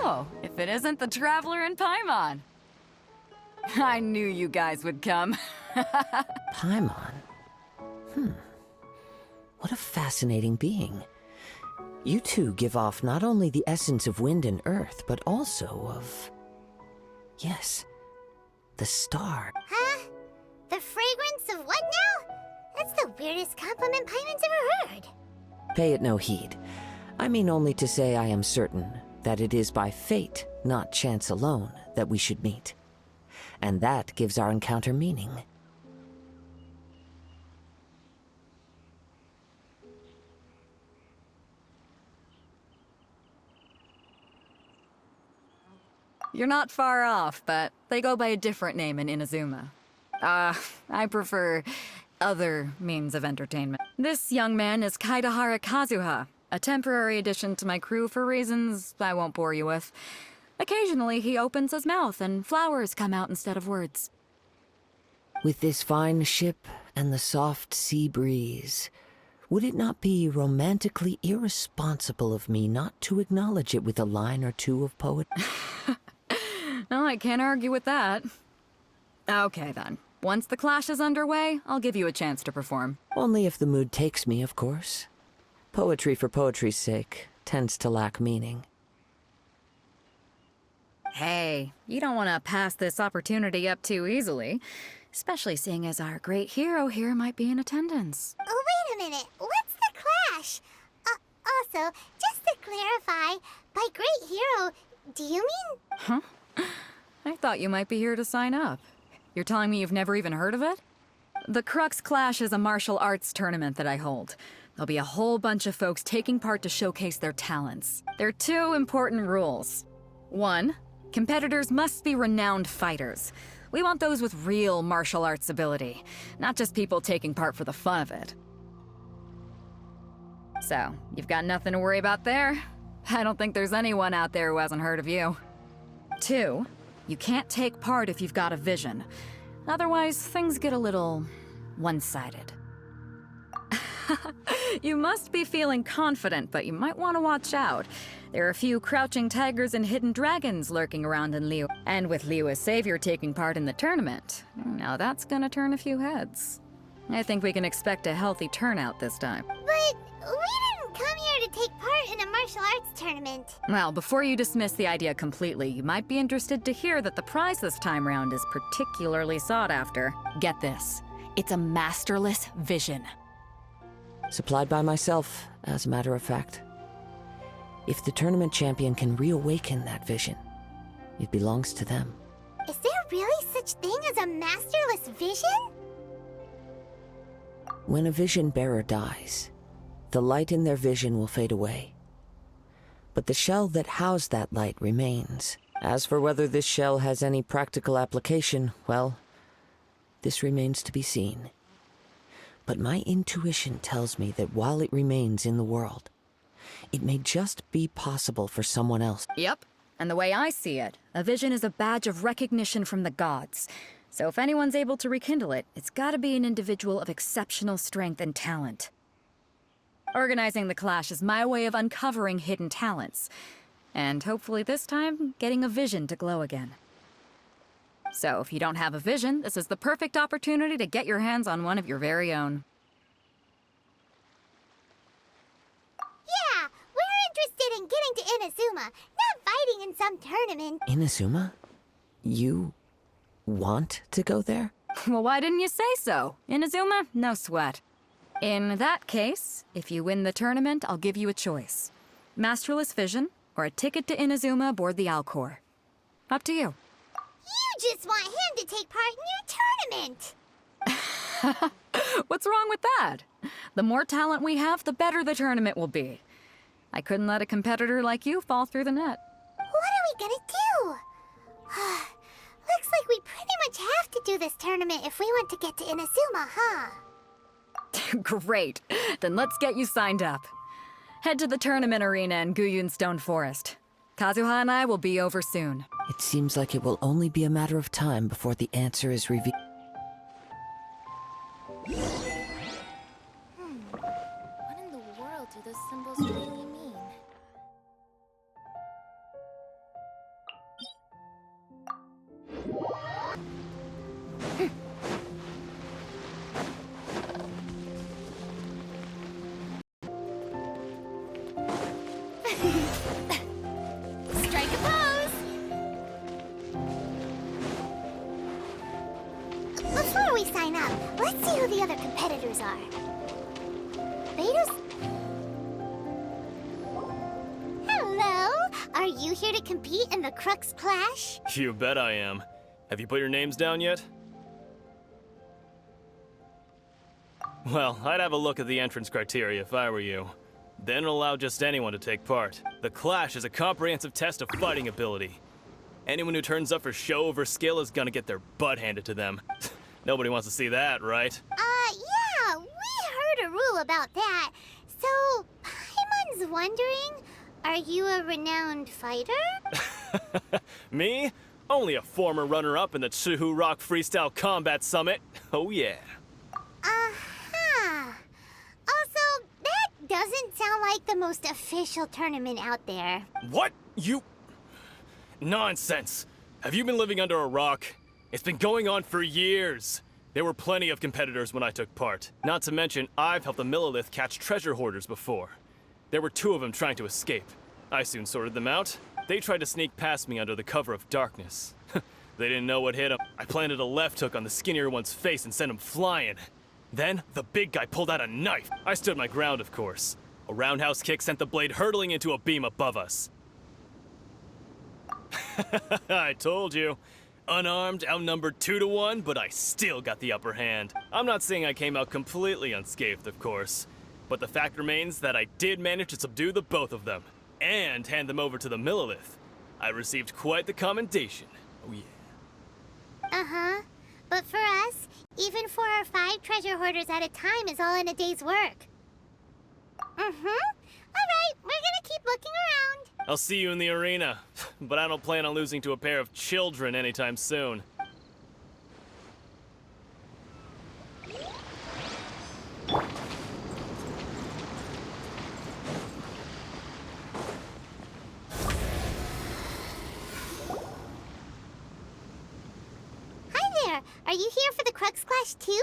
Oh, if it isn't the Traveler and Paimon. I knew you guys would come. Paimon? What a fascinating being. You two give off not only the essence of wind and earth, but also of... yes, the star. Huh? The fragrance of what now? That's the weirdest compliment Paimon's ever heard. Pay it no heed. I mean only to say I am certain that it is by fate, not chance alone, that we should meet. And that gives our encounter meaning. You're not far off, but they go by a different name in Inazuma. I prefer other means of entertainment. This young man is Kaedahara Kazuha, a temporary addition to my crew for reasons I won't bore you with. Occasionally, he opens his mouth and flowers come out instead of words. With this fine ship and the soft sea breeze, would it not be romantically irresponsible of me not to acknowledge it with a line or two of poetry? Oh, I can't argue with that. Okay, then. Once the clash is underway, I'll give you a chance to perform. Only if the mood takes me, of course. Poetry for poetry's sake tends to lack meaning. Hey, you don't want to pass this opportunity up too easily, especially seeing as our great hero here might be in attendance. Oh, wait a minute. What's the clash? Also, just to clarify, by great hero, do you mean... Huh? I thought you might be here to sign up. You're telling me you've never even heard of it? The Crux Clash is a martial arts tournament that I hold. There'll be a whole bunch of folks taking part to showcase their talents. There are two important rules. One, competitors must be renowned fighters. We want those with real martial arts ability, not just people taking part for the fun of it. So, you've got nothing to worry about there. I don't think there's anyone out there who hasn't heard of you. Two, you can't take part if you've got a vision. Otherwise, things get a little one-sided. You must be feeling confident, but you might want to watch out. There are a few crouching tigers and hidden dragons lurking around in Liyue. And with Liyue as savior taking part in the tournament, now that's gonna turn a few heads. I think we can expect a healthy turnout this time. But we didn't come here to take part in a martial arts tournament. Well, before you dismiss the idea completely, you might be interested to hear that the prize this time round is particularly sought after. Get this. It's a masterless vision. Supplied by myself, as a matter of fact. If the tournament champion can reawaken that vision, it belongs to them. Is there really such thing as a masterless vision? When a vision bearer dies, the light in their vision will fade away. But the shell that housed that light remains. As for whether this shell has any practical application, well, this remains to be seen. But my intuition tells me that while it remains in the world, it may just be possible for someone else. Yep. And the way I see it, a vision is a badge of recognition from the gods. So if anyone's able to rekindle it, it's gotta be an individual of exceptional strength and talent. Organizing the clash is my way of uncovering hidden talents. And hopefully this time, getting a vision to glow again. So if you don't have a vision, this is the perfect opportunity to get your hands on one of your very own. Yeah, we're interested in getting to Inazuma, not fighting in some tournament. Inazuma? You want to go there? Well, why didn't you say so? Inazuma? No sweat. In that case, if you win the tournament, I'll give you a choice. Masterless Vision, or a ticket to Inazuma aboard the Alcor. Up to you. You just want him to take part in your tournament. What's wrong with that? The more talent we have, the better the tournament will be. I couldn't let a competitor like you fall through the net. What are we gonna do? Looks like we pretty much have to do this tournament if we want to get to Inazuma, huh? Great. Then let's get you signed up. Head to the tournament arena in Guyun Stone Forest. Kazuha and I will be over soon. It seems like it will only be a matter of time before the answer is revealed. What in the world do those symbols really mean? sign up. Let's see who the other competitors are. Beidou's... Hello? Are you here to compete in the Crux Clash? You bet I am. Have you put your names down yet? Well, I'd have a look at the entrance criteria if I were you. Then allow just anyone to take part. The Clash is a comprehensive test of fighting ability. Anyone who turns up for show over skill is gonna get their butt handed to them. Nobody wants to see that, right? Yeah, we heard a rule about that. So, Paimon's wondering, are you a renowned fighter? Me? Only a former runner-up in the Chihu Rock Freestyle Combat Summit. Oh yeah. Uh-huh. Also, that doesn't sound like the most official tournament out there. What? You... Nonsense. Have you been living under a rock? It's been going on for years. There were plenty of competitors when I took part. Not to mention, I've helped the Millelith catch treasure hoarders before. There were 2 of them trying to escape. I soon sorted them out. They tried to sneak past me under the cover of darkness. They didn't know what hit them. I planted a left hook on the skinnier one's face and sent him flying. Then, the big guy pulled out a knife. I stood my ground, of course. A roundhouse kick sent the blade hurtling into a beam above us. I told you. Unarmed, outnumbered 2 to 1, but I still got the upper hand. I'm not saying I came out completely unscathed, of course. But the fact remains that I did manage to subdue the both of them. And hand them over to the Millelith. I received quite the commendation. Oh yeah. Uh-huh. But for us, even 4 or 5 treasure hoarders at a time is all in a day's work. Mm-hmm. Alright, we're gonna keep looking around. I'll see you in the arena, but I don't plan on losing to a pair of children anytime soon. Hi there, are you here for the Crux Clash too?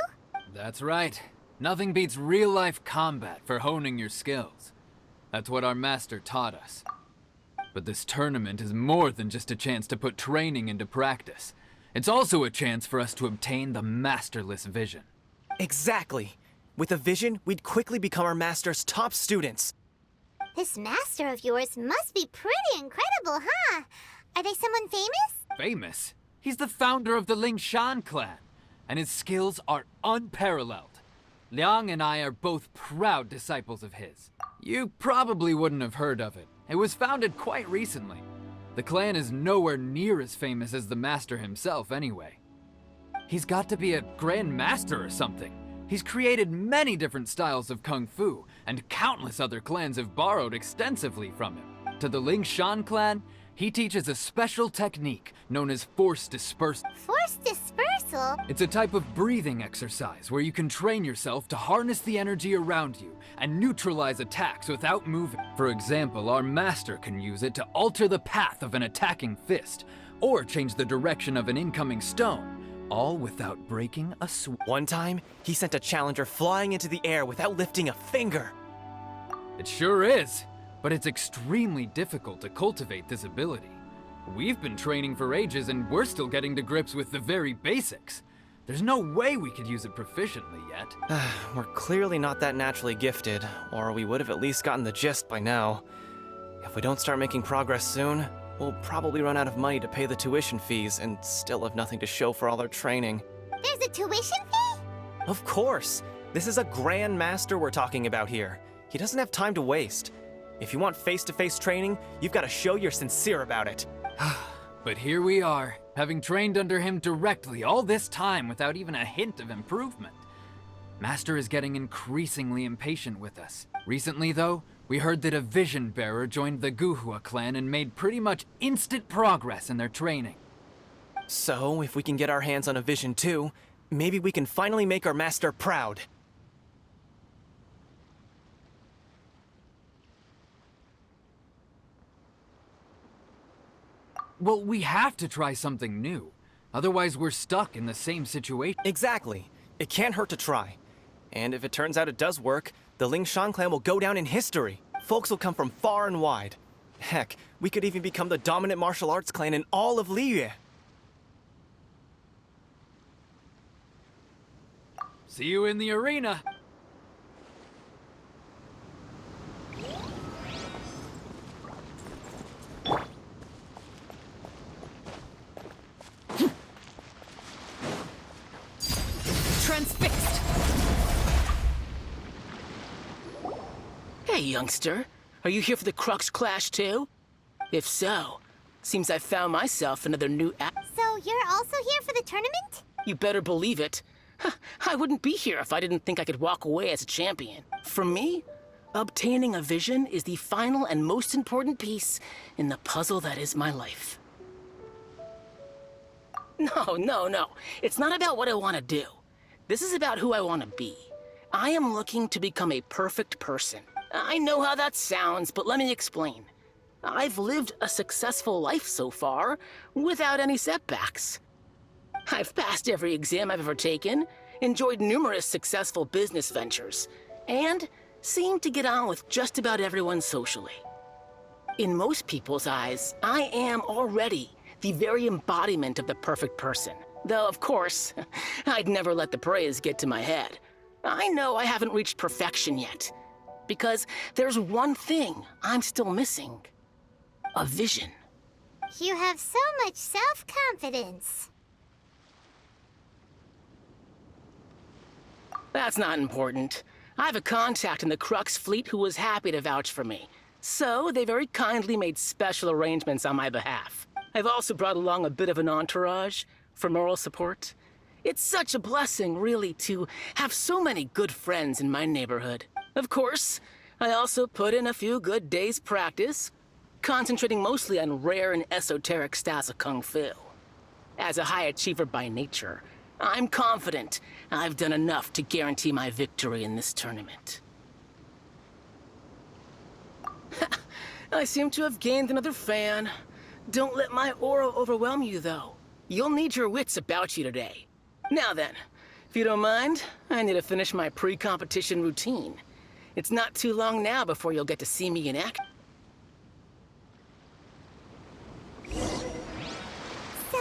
That's right. Nothing beats real-life combat for honing your skills. That's what our master taught us. But this tournament is more than just a chance to put training into practice. It's also a chance for us to obtain the masterless vision. Exactly. With a vision, we'd quickly become our master's top students. This master of yours must be pretty incredible, huh? Are they someone famous? Famous? He's the founder of the Lingshan clan, and his skills are unparalleled. Liang and I are both proud disciples of his. You probably wouldn't have heard of it. It was founded quite recently. The clan is nowhere near as famous as the master himself anyway. He's got to be a grand master or something. He's created many different styles of kung fu, and countless other clans have borrowed extensively from him. To the Lingshan clan, he teaches a special technique known as force dispersal. Force dispersal? It's a type of breathing exercise where you can train yourself to harness the energy around you and neutralize attacks without moving. For example, our master can use it to alter the path of an attacking fist, or change the direction of an incoming stone, all without breaking a sweat. One time, he sent a challenger flying into the air without lifting a finger. It sure is, but it's extremely difficult to cultivate this ability. We've been training for ages and we're still getting to grips with the very basics. There's no way we could use it proficiently yet. We're clearly not that naturally gifted, or we would have at least gotten the gist by now. If we don't start making progress soon, we'll probably run out of money to pay the tuition fees and still have nothing to show for all our training. There's a tuition fee? Of course! This is a Grand Master we're talking about here. He doesn't have time to waste. If you want face-to-face training, you've got to show you're sincere about it. But here we are, having trained under him directly all this time without even a hint of improvement. Master is getting increasingly impatient with us. Recently, though, we heard that a Vision Bearer joined the Guhua clan and made pretty much instant progress in their training. So, if we can get our hands on a Vision too, maybe we can finally make our master proud. Well, we have to try something new. Otherwise, we're stuck in the same situation. Exactly. It can't hurt to try. And if it turns out it does work, the Lingshan clan will go down in history. Folks will come from far and wide. Heck, we could even become the dominant martial arts clan in all of Liyue. See you in the arena. Transfixed! Hey, youngster. Are you here for the Crux Clash too? If so, seems I found myself another new So you're also here for the tournament? You better believe it. I wouldn't be here if I didn't think I could walk away as a champion. For me, obtaining a vision is the final and most important piece in the puzzle that is my life. No. It's not about what I want to do. This is about who I want to be. I am looking to become a perfect person. I know how that sounds, but let me explain. I've lived a successful life so far, without any setbacks. I've passed every exam I've ever taken, enjoyed numerous successful business ventures, and seem to get on with just about everyone socially. In most people's eyes, I am already the very embodiment of the perfect person. Though, of course, I'd never let the praise get to my head. I know I haven't reached perfection yet, because there's one thing I'm still missing. A vision. You have so much self-confidence. That's not important. I have a contact in the Crux fleet who was happy to vouch for me. So they very kindly made special arrangements on my behalf. I've also brought along a bit of an entourage for moral support. It's such a blessing, really, to have so many good friends in my neighborhood. Of course, I also put in a few good days' practice, concentrating mostly on rare and esoteric styles of Kung Fu. As a high achiever by nature, I'm confident I've done enough to guarantee my victory in this tournament. I seem to have gained another fan. Don't let my aura overwhelm you, though. You'll need your wits about you today. Now then, if you don't mind, I need to finish my pre-competition routine. It's not too long now before you'll get to see me in action.